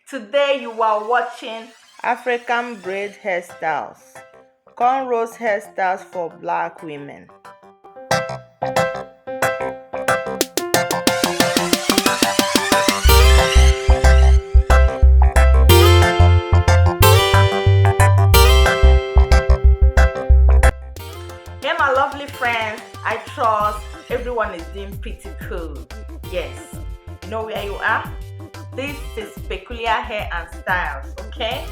Today you are watching African braid hairstyles, cornrows hairstyles for black women. Hey my lovely friends, I trust everyone is doing pretty cool. Yes, you know where you are? This is Peculiar Hair and Styles, okay?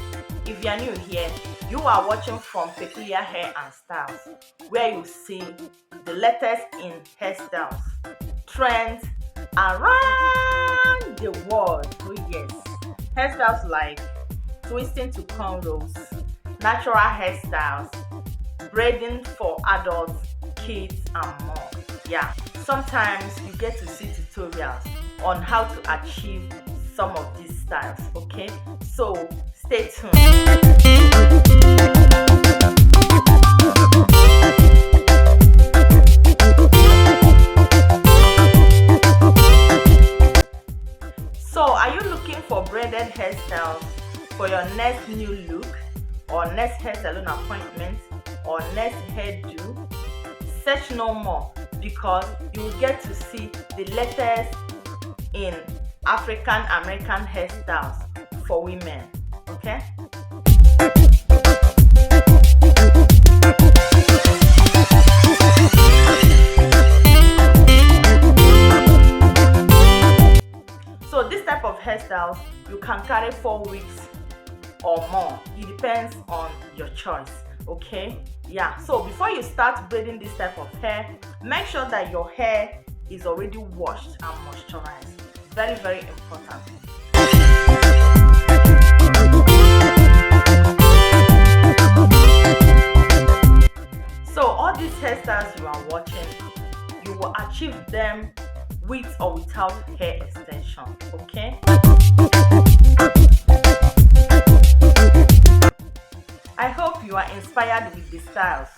If you are new here, you are watching from Peculiar Hair and Styles, where you see the latest in hairstyles, trends around the world. Oh yes, hairstyles like twisting to cornrows, natural hairstyles, braiding for adults, kids and more. Yeah, sometimes you get to see tutorials on how to achieve some of these styles, okay? So stay tuned. So are you looking for braided hairstyles for your next new look or next hair salon appointment or next hairdo? Search no more, because you will get to see the latest in African American hairstyles for women, okay? So this type of hairstyles you can carry 4 weeks or more. It depends on your choice, okay? Yeah, so before you start braiding this type of hair, make sure that your hair is already washed and moisturized. Very, very important. So all these hairstyles you are watching, you will achieve them with or without hair extension, okay? I hope you are inspired with the styles.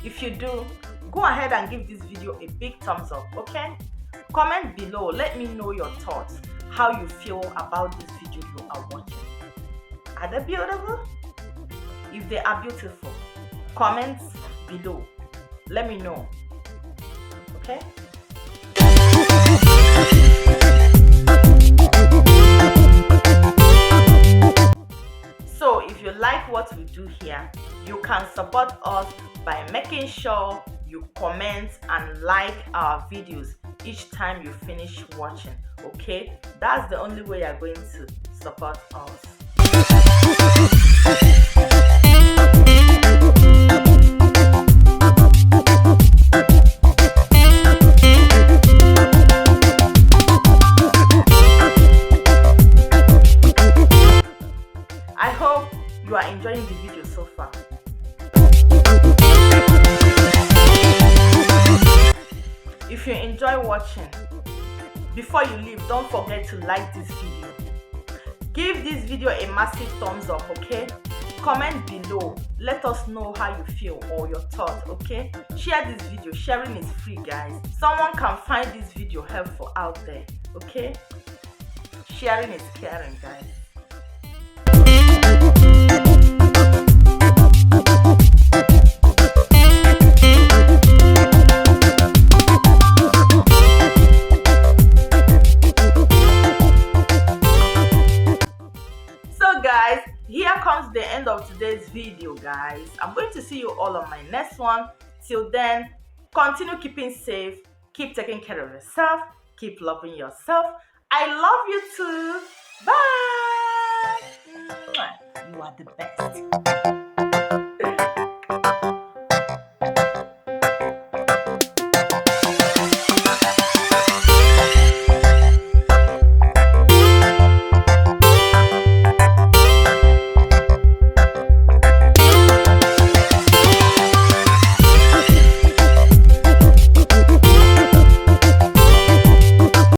If you do, go ahead and give this video a big thumbs up, okay? Comment below, let me know your thoughts, how you feel about this video you are watching. Are they beautiful? If they are beautiful, comment below, let me know, okay? So if you like what we do here, you can support us by making sure you comment and like our videos each time you finish watching, okay? That's the only way you're going to support us. I hope you are enjoying the video so far. If you enjoy watching, before you leave, don't forget to like this video. Give this video a massive thumbs up, okay? Comment below, let us know how you feel or your thoughts, okay? Share this video, sharing is free, guys. Someone can find this video helpful out there, okay? Sharing is caring, guys. Here comes the end of today's video, guys. I'm going to see you all on my next one. Till then, continue keeping safe, keep taking care of yourself, keep loving yourself. I love you too. Bye. You are the best.